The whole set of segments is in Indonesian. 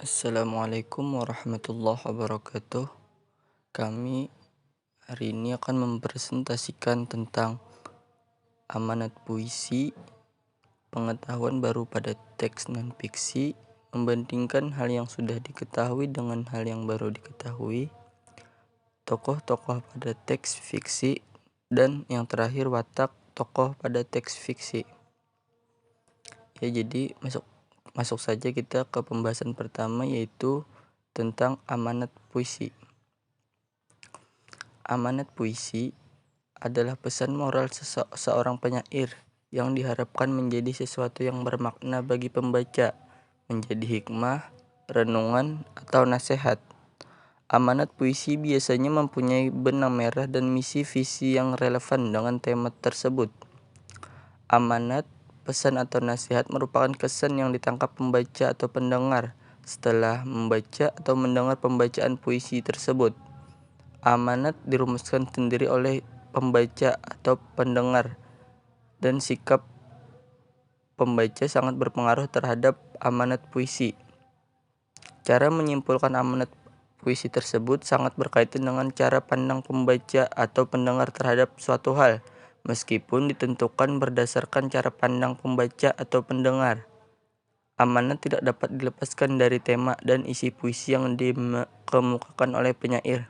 Assalamualaikum warahmatullahi wabarakatuh. Kami hari ini akan mempresentasikan tentang amanat puisi, pengetahuan baru pada teks non-fiksi, membandingkan hal yang sudah diketahui dengan hal yang baru diketahui, tokoh-tokoh pada teks fiksi, dan yang terakhir watak tokoh pada teks fiksi. Ya, jadi masuk saja kita ke pembahasan pertama, yaitu tentang amanat puisi. Amanat puisi adalah pesan moral seorang penyair yang diharapkan menjadi sesuatu yang bermakna bagi pembaca, menjadi hikmah, renungan, atau nasihat. Amanat puisi biasanya mempunyai benang merah dan misi visi yang relevan dengan tema tersebut. Amanat, pesan atau nasihat merupakan kesan yang ditangkap pembaca atau pendengar setelah membaca atau mendengar pembacaan puisi tersebut. Amanat dirumuskan sendiri oleh pembaca atau pendengar, dan sikap pembaca sangat berpengaruh terhadap amanat puisi. Cara menyimpulkan amanat puisi tersebut sangat berkaitan dengan cara pandang pembaca atau pendengar terhadap suatu hal, meskipun ditentukan berdasarkan cara pandang pembaca atau pendengar. Amanat tidak dapat dilepaskan dari tema dan isi puisi yang dikemukakan oleh penyair.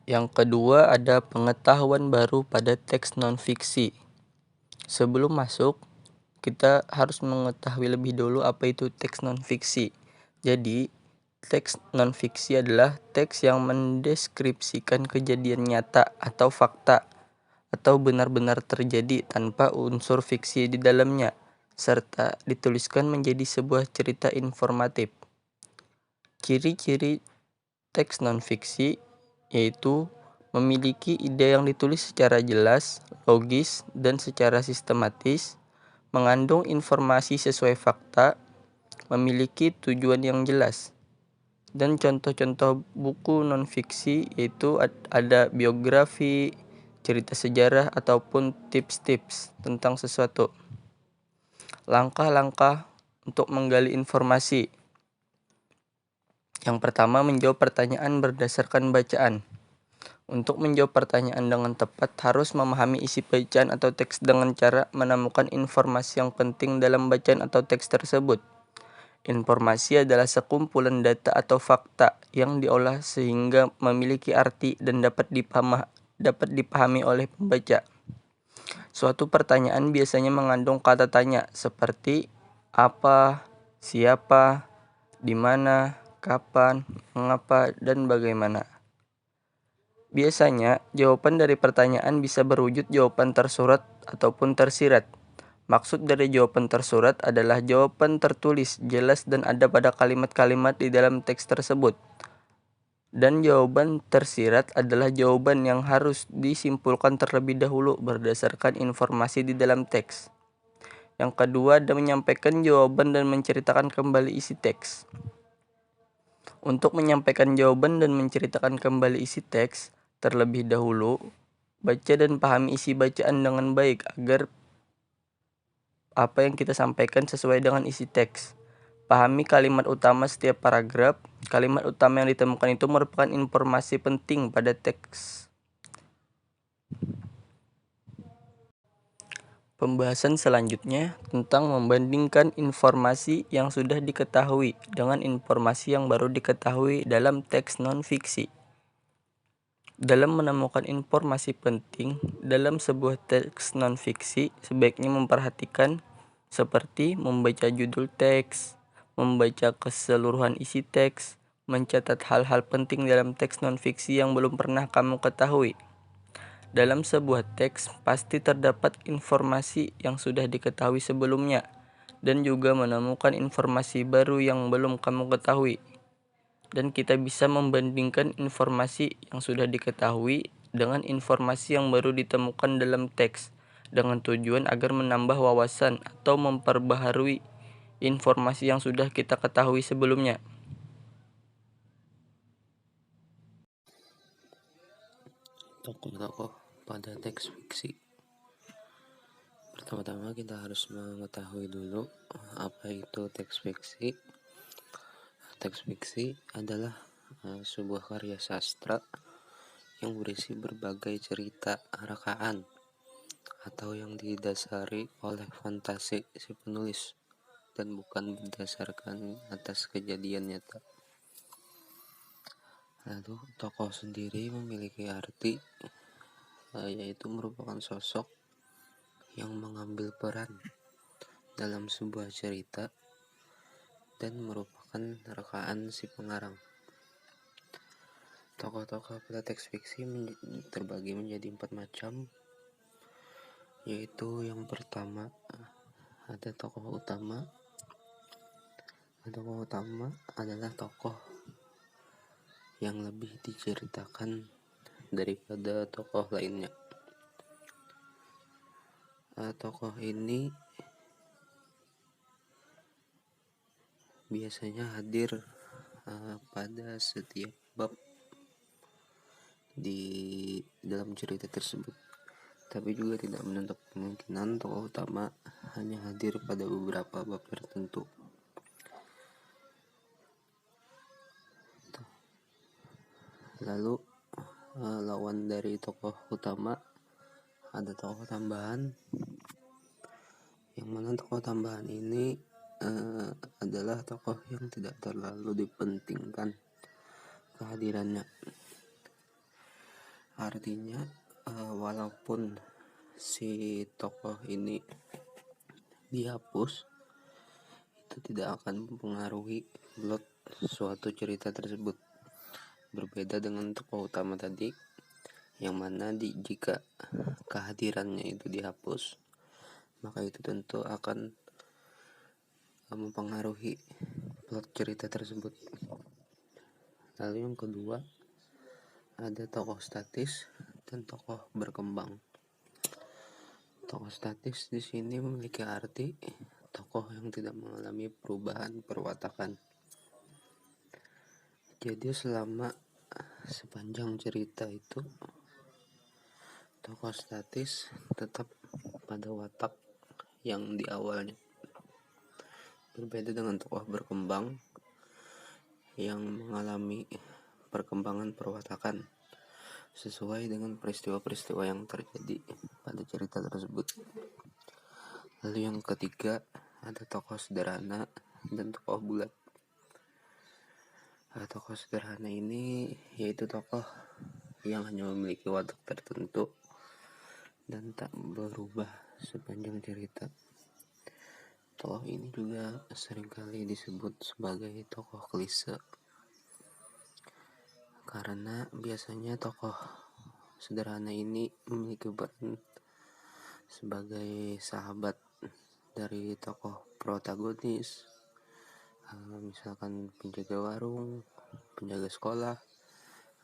Yang kedua, ada pengetahuan baru pada teks non-fiksi. Sebelum masuk, kita harus mengetahui lebih dulu apa itu teks non-fiksi. Jadi, teks non-fiksi adalah teks yang mendeskripsikan kejadian nyata atau fakta atau benar-benar terjadi tanpa unsur fiksi di dalamnya, serta dituliskan menjadi sebuah cerita informatif. Ciri-ciri teks non-fiksi yaitu memiliki ide yang ditulis secara jelas, logis, dan secara sistematis, mengandung informasi sesuai fakta, memiliki tujuan yang jelas. Dan contoh-contoh buku non-fiksi yaitu ada biografi, cerita sejarah, ataupun tips-tips tentang sesuatu. Langkah-langkah untuk menggali informasi. Yang pertama, menjawab pertanyaan berdasarkan bacaan. Untuk menjawab pertanyaan dengan tepat, harus memahami isi bacaan atau teks dengan cara menemukan informasi yang penting dalam bacaan atau teks tersebut. Informasi adalah sekumpulan data atau fakta yang diolah sehingga memiliki arti dan dapat dipahami oleh pembaca. Suatu pertanyaan biasanya mengandung kata tanya seperti apa, siapa, di mana, kapan, mengapa, dan bagaimana. Biasanya, jawaban dari pertanyaan bisa berwujud jawaban tersurat ataupun tersirat. Maksud dari jawaban tersurat adalah jawaban tertulis, jelas, dan ada pada kalimat-kalimat di dalam teks tersebut. Dan jawaban tersirat adalah jawaban yang harus disimpulkan terlebih dahulu berdasarkan informasi di dalam teks. Yang kedua, ada menyampaikan jawaban dan menceritakan kembali isi teks. Untuk menyampaikan jawaban dan menceritakan kembali isi teks, terlebih dahulu, baca dan pahami isi bacaan dengan baik agar apa yang kita sampaikan sesuai dengan isi teks. Pahami kalimat utama setiap paragraf. Kalimat utama yang ditemukan itu merupakan informasi penting pada teks. Pembahasan selanjutnya tentang membandingkan informasi yang sudah diketahui dengan informasi yang baru diketahui dalam teks non-fiksi. Dalam menemukan informasi penting dalam sebuah teks non-fiksi, sebaiknya memperhatikan seperti membaca judul teks, membaca keseluruhan isi teks, mencatat hal-hal penting dalam teks non-fiksi yang belum pernah kamu ketahui. Dalam sebuah teks pasti terdapat informasi yang sudah diketahui sebelumnya dan juga menemukan informasi baru yang belum kamu ketahui. Dan kita bisa membandingkan informasi yang sudah diketahui dengan informasi yang baru ditemukan dalam teks dengan tujuan agar menambah wawasan atau memperbaharui informasi yang sudah kita ketahui sebelumnya. Tokoh-tokoh pada teks fiksi. Pertama-tama kita harus mengetahui dulu apa itu teks fiksi. Teks fiksi adalah sebuah karya sastra yang berisi berbagai cerita rekaan atau yang didasari oleh fantasi si penulis dan bukan berdasarkan atas kejadian nyata. Lalu tokoh sendiri memiliki arti yaitu merupakan sosok yang mengambil peran dalam sebuah cerita dan merupakan rekaan si pengarang. Tokoh-tokoh pada teks fiksi terbagi menjadi 4 macam, yaitu yang pertama ada tokoh utama. Tokoh utama adalah tokoh yang lebih diceritakan daripada tokoh lainnya. Tokoh ini biasanya hadir pada setiap bab di dalam cerita tersebut, tapi juga tidak menutup kemungkinan tokoh utama hanya hadir pada beberapa bab tertentu. Lalu lawan dari tokoh utama ada tokoh tambahan, yang mana tokoh tambahan ini adalah tokoh yang tidak terlalu dipentingkan kehadirannya. Artinya walaupun si tokoh ini dihapus, itu tidak akan mempengaruhi plot suatu cerita tersebut. Berbeda dengan tokoh utama tadi, yang mana jika kehadirannya itu dihapus, maka itu tentu akan mempengaruhi plot cerita tersebut. Lalu yang kedua ada tokoh statis dan tokoh berkembang. Tokoh statis di sini memiliki arti tokoh yang tidak mengalami perubahan perwatakan. Jadi selama sepanjang cerita itu tokoh statis tetap pada watak yang di awalnya. Berbeda dengan tokoh berkembang yang mengalami perkembangan perwatakan sesuai dengan peristiwa-peristiwa yang terjadi pada cerita tersebut. Lalu yang ketiga ada tokoh sederhana dan tokoh bulat. Tokoh sederhana ini yaitu tokoh yang hanya memiliki watak tertentu dan tak berubah sepanjang cerita. Tokoh ini juga seringkali disebut sebagai tokoh klise, karena biasanya tokoh sederhana ini memiliki peran sebagai sahabat dari tokoh protagonis, misalkan penjaga warung, penjaga sekolah,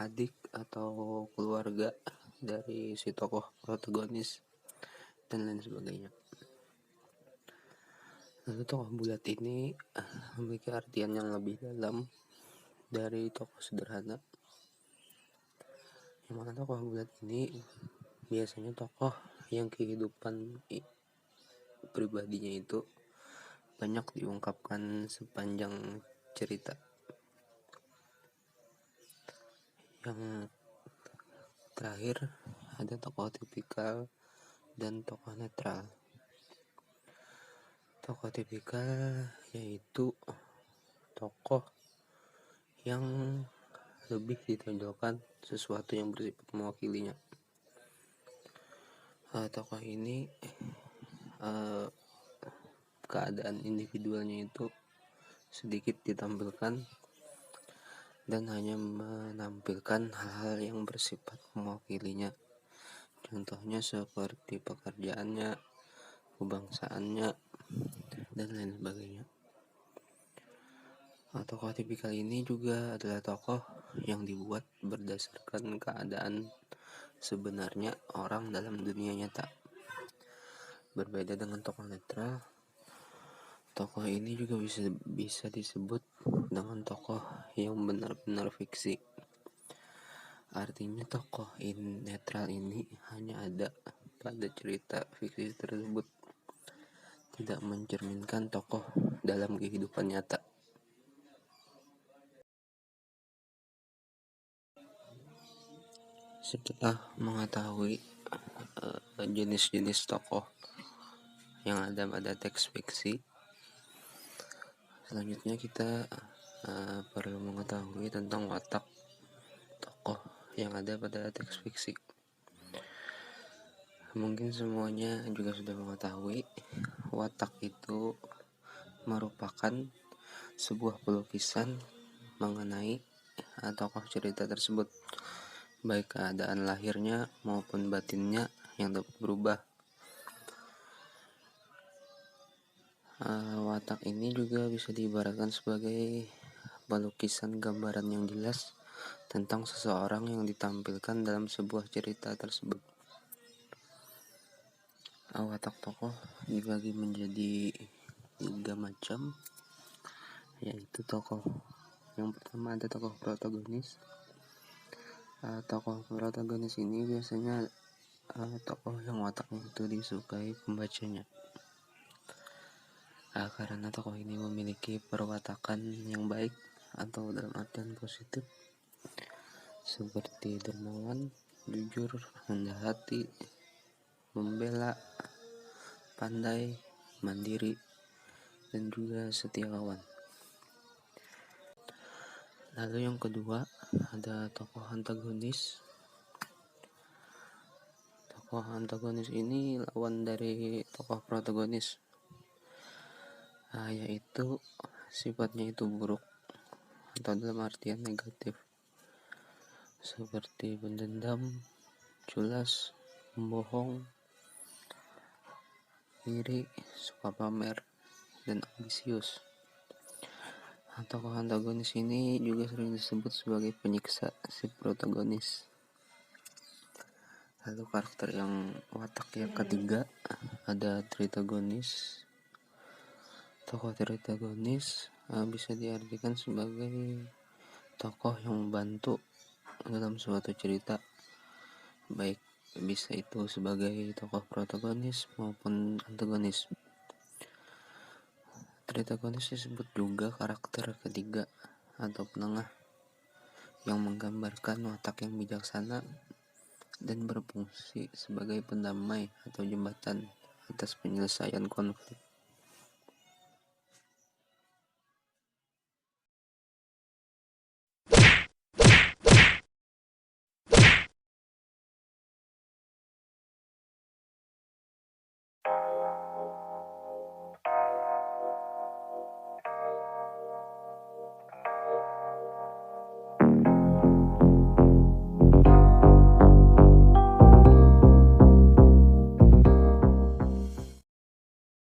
adik atau keluarga dari si tokoh protagonis, dan lain sebagainya. Lalu tokoh bulat ini memiliki artian yang lebih dalam dari tokoh sederhana, yang mana tokoh bulat ini biasanya tokoh yang kehidupan pribadinya itu banyak diungkapkan sepanjang cerita. Yang terakhir ada tokoh tipikal dan tokoh netral. Tokoh tipikal yaitu tokoh yang lebih ditonjolkan sesuatu yang bersifat mewakilinya. Tokoh ini keadaan individualnya itu sedikit ditampilkan dan hanya menampilkan hal-hal yang bersifat mewakilinya. Contohnya seperti pekerjaannya, kebangsaannya, dan lain sebagainya. Tokoh tipikal ini juga adalah tokoh yang dibuat berdasarkan keadaan sebenarnya orang dalam dunia nyata. Berbeda dengan tokoh netral, tokoh ini juga bisa disebut dengan tokoh yang benar-benar fiksi. Artinya tokoh netral ini hanya ada pada cerita fiksi tersebut. tidak mencerminkan tokoh dalam kehidupan nyata. Setelah mengetahui jenis-jenis tokoh yang ada pada teks fiksi, selanjutnya kita perlu mengetahui tentang watak tokoh yang ada pada teks fiksi. Mungkin semuanya juga sudah mengetahui watak itu merupakan sebuah pelukisan mengenai tokoh cerita tersebut, baik keadaan lahirnya maupun batinnya yang dapat berubah. Watak ini juga bisa diibaratkan sebagai pelukisan gambaran yang jelas tentang seseorang yang ditampilkan dalam sebuah cerita tersebut. Watak tokoh dibagi menjadi 3 macam, yaitu tokoh yang pertama ada tokoh protagonis. Tokoh protagonis ini biasanya tokoh yang wataknya itu disukai pembacanya, karena tokoh ini memiliki perwatakan yang baik atau dalam artian positif, seperti dermawan, jujur, rendah hati, membela, pandai, mandiri, dan juga setia kawan. Lalu yang kedua ada tokoh antagonis. Tokoh antagonis ini lawan dari tokoh protagonis, yaitu sifatnya itu buruk atau dalam artian negatif, seperti pendendam, culas, pembohong, iri, suka pamer, dan ambisius. Tokoh antagonis ini juga sering disebut sebagai penyiksa si protagonis. Lalu karakter yang watak yang ketiga ada tritagonis. Tokoh tritagonis bisa diartikan sebagai tokoh yang membantu dalam suatu cerita, baik bisa itu sebagai tokoh protagonis maupun antagonis. Tritagonis disebut juga karakter ketiga atau penengah yang menggambarkan watak yang bijaksana dan berfungsi sebagai pendamai atau jembatan atas penyelesaian konflik.